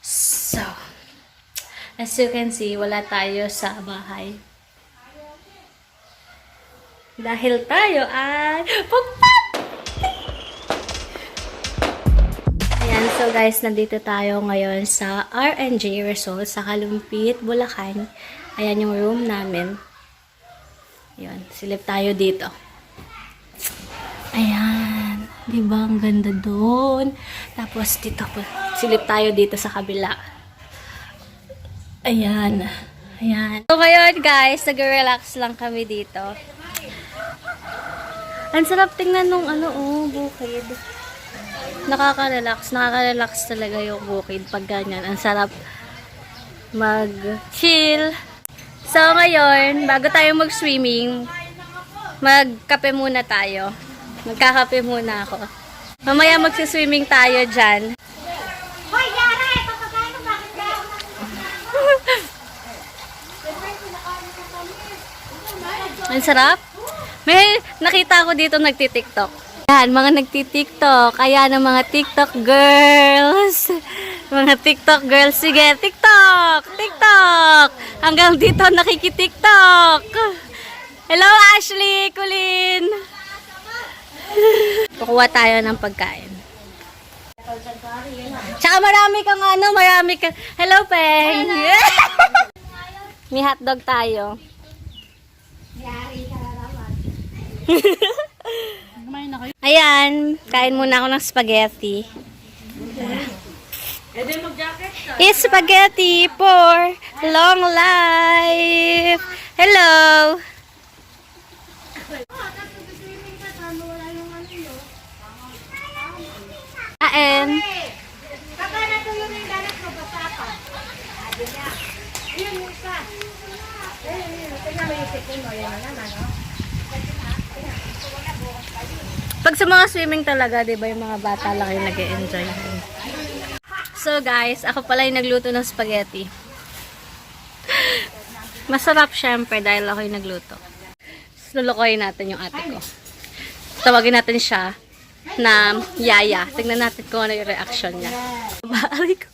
So, as you can see, wala tayo sa bahay. Dahil tayo ay pagpat! Ayan, so guys, nandito tayo ngayon sa RNJ Resort sa Kalumpit, Bulacan. Ayan yung room namin. Ayan, silip tayo dito. Ayan, di ba ang ganda doon? Tapos dito po, silip tayo dito sa kabila. Ayan, ayan. So ngayon guys, nag-relax lang kami dito. Ang sarap tingnan nung bukid. Nakaka-relax talaga yung bukid pag ganyan. Ang sarap mag-chill. So ngayon, bago tayo mag-swimming, magkape muna tayo. Magkakape muna ako. Mamaya mag-swimming tayo dyan. Hoy, Yara! Papagain mo bakit ba? Ang sarap. May nakita ko dito nagti-TikTok. Yan, mga nagti-TikTok. Ayan ang mga TikTok girls. Mga TikTok girls. Sige, TikTok! TikTok! Hanggang dito nakiki-TikTok. Hello, Ashley! Kulin! Kukuha tayo ng pagkain. Tsaka marami kang Hello, Peng! May hotdog tayo. Yari ka na naman. Ayan, kain muna ako ng spaghetti. It's spaghetti for long life. Hello! Kain. Baka natuyo na yung dalat mo, basta pa. Ayun yung isa. Tingnan mo yung sikin mo, yan na naman, no? Pag sa mga swimming talaga, di ba, yung mga bata lang yung nag-e-enjoy. So guys, ako pala yung nagluto ng spaghetti. Masarap syempre dahil ako yung nagluto. Lulukoyin natin yung ate ko. Tawagin natin siya na Yaya. Tingnan natin kung ano yung reaction niya. Baali ko.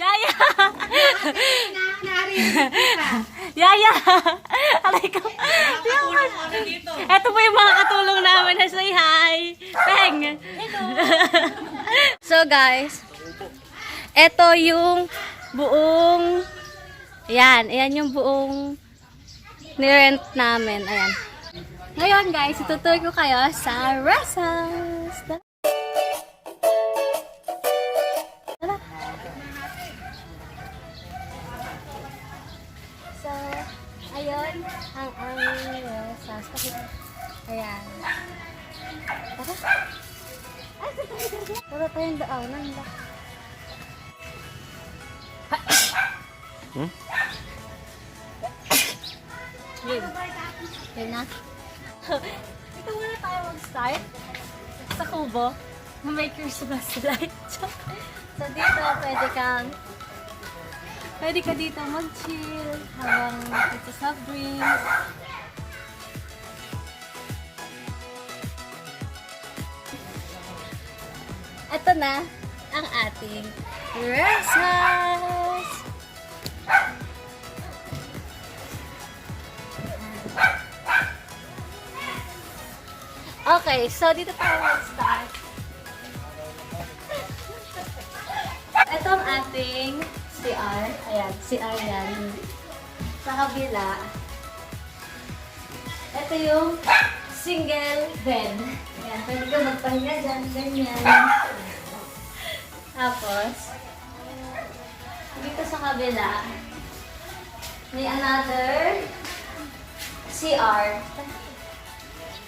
Yaya! Yaya! Alay ko. Ito po yung mga katulong namin na say hi. Peng! So guys, ito yung buong ayan yung buong nirent namin. Ayan. Ngayon guys, itutur ko kayo sa Rosas. Tara. So, ayun ang aming Rosas. Ayan. Tara. Tara tayong daanan lang. Yun na. Ito muna tayo mag-start sa kubo na may Christmas light. So dito pwede ka dito mag-chill habang dito soft drinks. Ito na ang ating rest house. Okay, so dito tayo mag-start. Ito ang ating CR. Ayan, CR yan. Sa kabila. Ito yung single bed. Ayan, pwede ka magpahinga dyan, ganyan. Tapos, dito sa kabila, may another CR.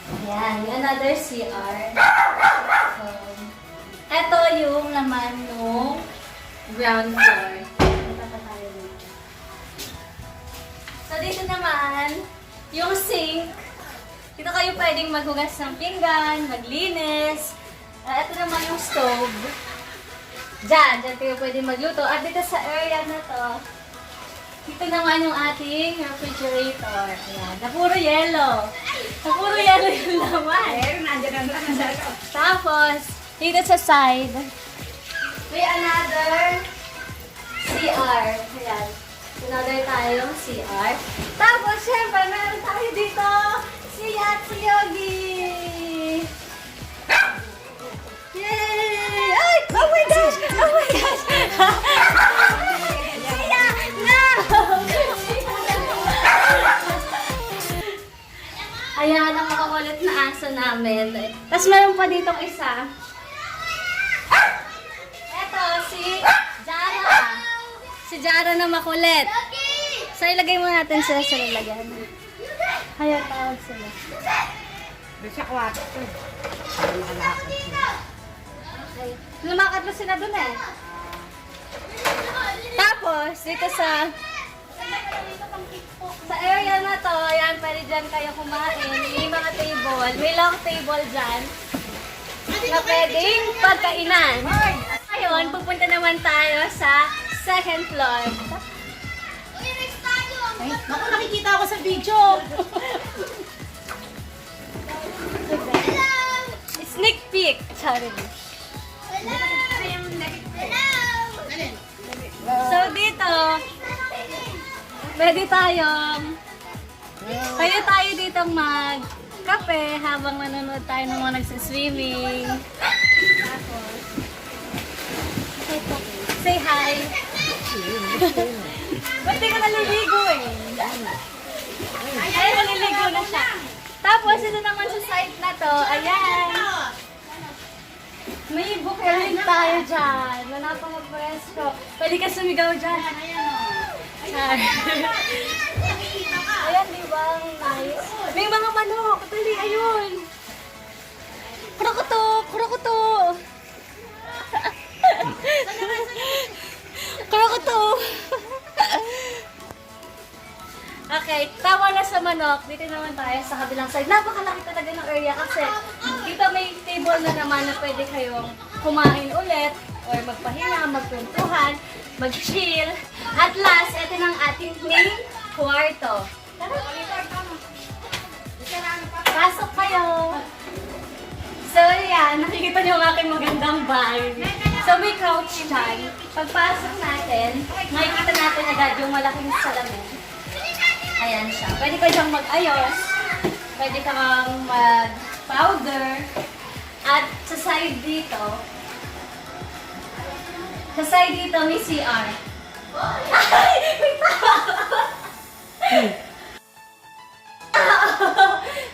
Ayan, may another CR. So, ito yung laman ng ground floor. Ito pa tayo dito. So, dito naman, yung sink. Dito kayo pwedeng maghugas ng pinggan, maglinis. Ito naman yung stove. Diyan kayo pwedeng magluto. At dito sa area na to, dito naman yung ating refrigerator. Ayan, na puro yellow. Na puro yellow yung laman. Tapos, dito sa side, may another CR. Ayan. Another tayong CR. Tapos, syempre, meron tayo dito si Yatsi Yogi. Yay! Ay! Oh my gosh! Oh my gosh! Siya! No! Ayan ang makakulit na aso namin. Tapos meron pa ditong isa. Eto, si Jara. Si Jara na makulit. So, ilagay mo natin sila sa lalagyan. Ayan, tawag sila. Doon sa kwarto. Okay. Lumakat na sila dun eh. Tapos, dito sa area na to, ayan, pwede dyan kayo kumain. May mga table, may long table dyan na pwedeng pagkainan. Ngayon, pupunta naman tayo sa second floor. Ay, naku, nakikita ako sa video. Sneak peek! Sorry. So, dito, pwede tayo dito mag-kape habang nanonood tayo ng mga nagsiswimming. Tapos, say hi. Ba't di ka naliligo eh? Ay, naliligo na siya. Tapos, ito naman sa side na to, ayan. May buke rin tayo dyan. Wala pa mag-presko. Pwede ka sumigaw dyan. Ayan. Ayan, di ba? Nice. May mga manok. Dali, ayun. Krokoto! Krokoto! Krokoto! Okay, tama na sa manok. Dito naman tayo sa kabilang side. Napakalaki talaga ng area kasi dito may table na naman na pwede kayong kumain ulit or magpahinga, magkwentuhan, mag-chill. At last, ito ng ating main kwarto. Pasok kayo! So, yan. Nakikita niyo ang aking magandang vibe. So, may couch dyan. Pagpasok natin, makikita natin agad yung malaking salamin. Ayan siya. Pwede ka diyang mag-ayos. Pwede ka mag-powder. At sa side dito, may CR. Ay! May tao!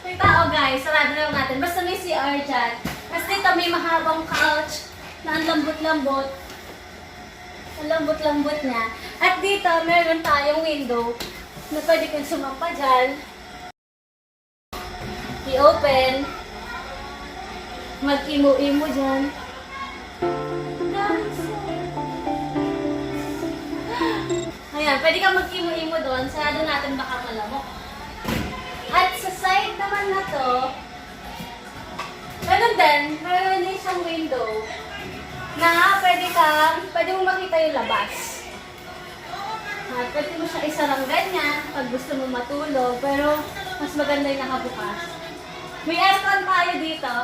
May tao guys. Sarado lang natin. Basta may CR dyan. Tapos dito may mahabang couch na ang lambot-lambot. Ang lambot-lambot niya. At dito meron tayong window na pwede kang sumapa dyan. I-open. Mag-imo-imo dyan. Ayan, pwede kang mag-imo-imo doon. Sarado natin baka malamok. At sa side naman na to, ganun din, meron din isang window na pwede mo makita yung labas. At pwede mo siya isarang ganyan pag gusto mo matulog, pero mas maganda yung nakabukas. May aircon tayo dito.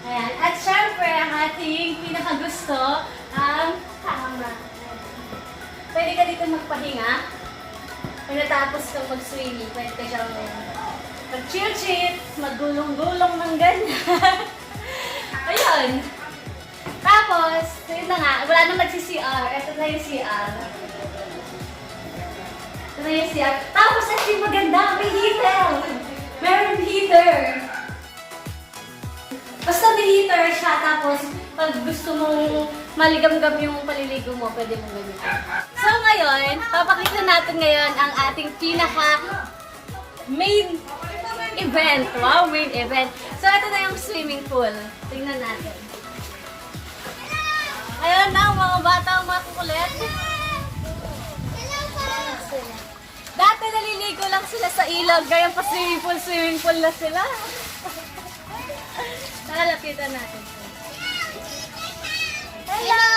Ayan. At syempre, ang ating pinakagusto, ang kama. Pwede ka dito magpahinga. Pag natapos kang mag-swimming, pwede ka siyang mag-chill-chill, maggulong-gulong ng ganyan. Ayun. Tapos, yun na nga, wala nang nagsi-CR. Ito na yung CR. Ito na yung CR. Tapos, actually maganda, may heater. Meron heater. Basta may heater siya, tapos pag gusto mong maligam-gam yung paliligo mo, pwede mong gamitin. So ngayon, papakita natin ngayon ang ating main event. Wow, main event. So ito na yung swimming pool. Tingnan natin. Ayan na, mga batang makukulit. Dati naliligo lang sila sa ilog, ngayon pa swimming pool na sila. Nalapitan natin. Hello!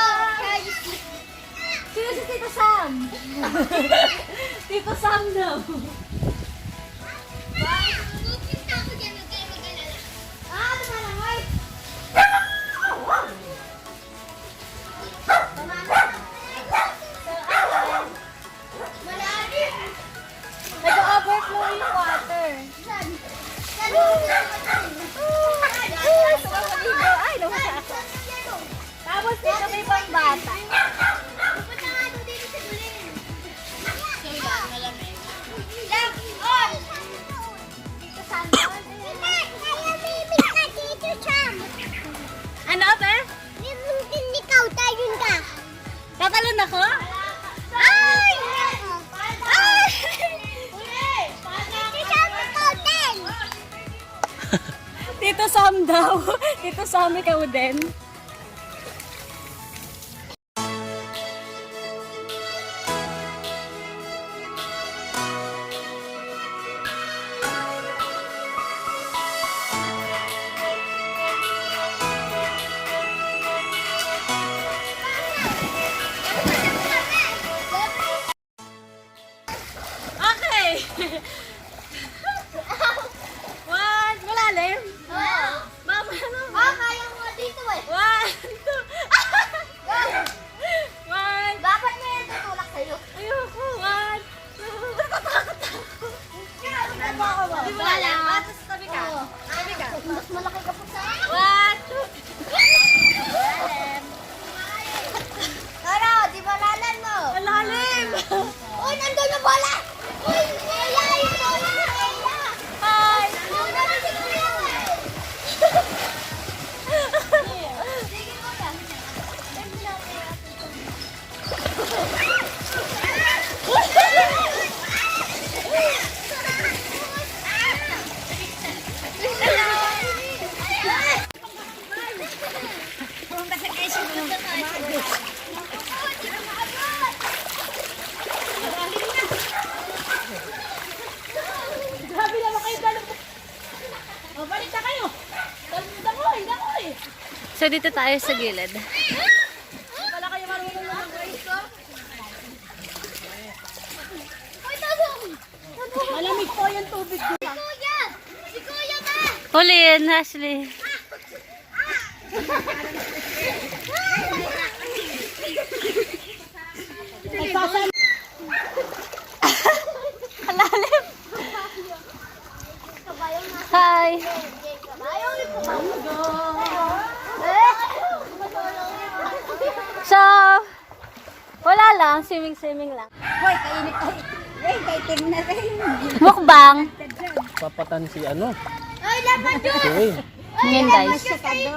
Sino si Tito Sam? Tito Sam daw. Tapos dito may pambata. Pupunta nga doon dito sa gulin. Left on! Dito sa doon. Kaya bibig ka dito, Cham. Ano, te? Ikaw, tayo ka. Tatalon ako? Ay! Ay! Cham, ikaw din. Tito Sam daw. Tito Sam, ikaw din. Okay. One, malalim. Mama, ano ba? Kaya mo dito eh. One, two. One. Dapat na yan tutulak sa'yo. Ayoko. One, two. Natatakot ako. Di mo Wala. alam. Tapos tabi ka. Tabi ka. Mas malaki ka po sa akin. One, two. Tara, di ba lalan mo? Malalim. Uy, nandun yung bola! Uy, Leia! Yung bola ni Leia! Hi. Nandun na si Kuya eh! Sige, Kuya. Grabe naman kayo dalawa. O, balik na kayo. So, dito tayo sa gilid. Wala kayo marunong naman guys ko? Uy, tadong! Malamig po yung tubig ko. Si Kuya! Si Kuya ka! Huliin, Ashley. Alalim. Hi. Ayaw ni po. So, wala lang. Swimming lang. Hoy, kainit ay. Kay Tim na rin. Mukbang. Papatan si ano? Ay, lemon juice! Si Wayne. Ngayon, guys. Kayo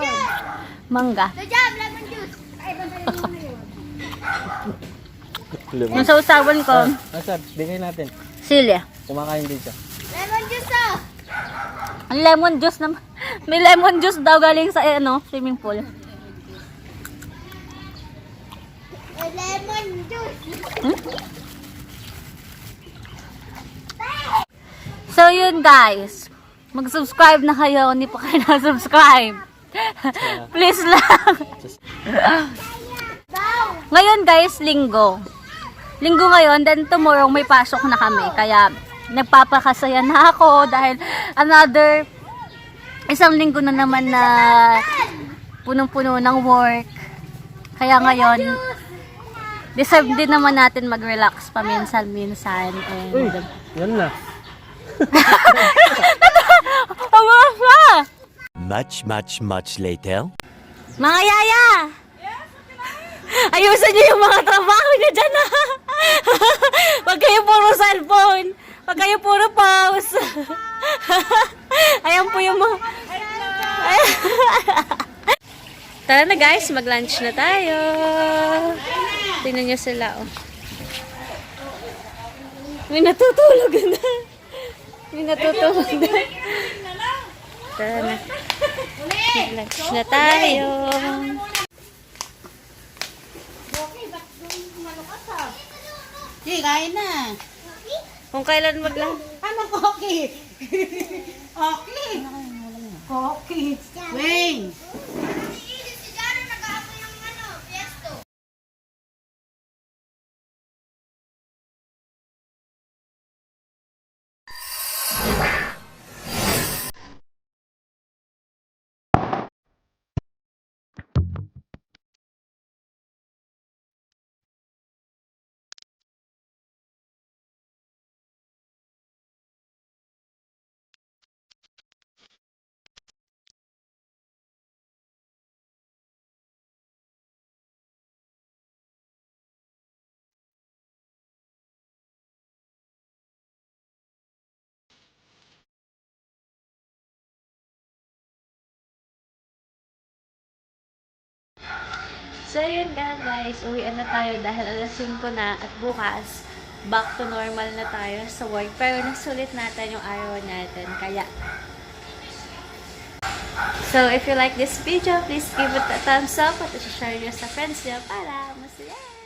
Mangga. Jam, lemon juice! Ay, bantayan mo na yun. Yung sausawan ko, Nasab, bigay natin. sili. Kumakain din siya. Lemon juice oh! Ang lemon juice naman. May lemon juice daw galing sa swimming pool. Ay, lemon juice! So yun guys, mag-subscribe na kayo, hindi pa kayo na-subscribe. Please lang. Ngayon guys, linggo. Linggo ngayon, then tomorrow may pasok na kami. Kaya nagpapakasaya na ako dahil another isang linggo na naman na punong-puno ng work. Kaya ngayon, deserve din naman natin mag-relax paminsan-minsan. Uy, And yan na. Much later. mga yaya! Ayusin niyo yung mga trabaho niyo dyan ha! Huwag kayo puro cellphone! Huwag kayo puro pause! Ayan po yung mga... Tara na guys, mag-lunch na tayo! Tingnan niyo sila oh. May natutulog na! May natutulog na! Tara na. Mag-lunch na tayo! Sige, kain na. Kung kailan mag-lunch. Ano koki? Okay. Koki. Wayne. So, yun nga guys. Uwian na tayo dahil alas 5 na at bukas, back to normal na tayo sa work. Pero nasulit natin yung araw natin. Kaya, so, if you like this video, please give it a thumbs up at share nyo sa friends nyo para masaya.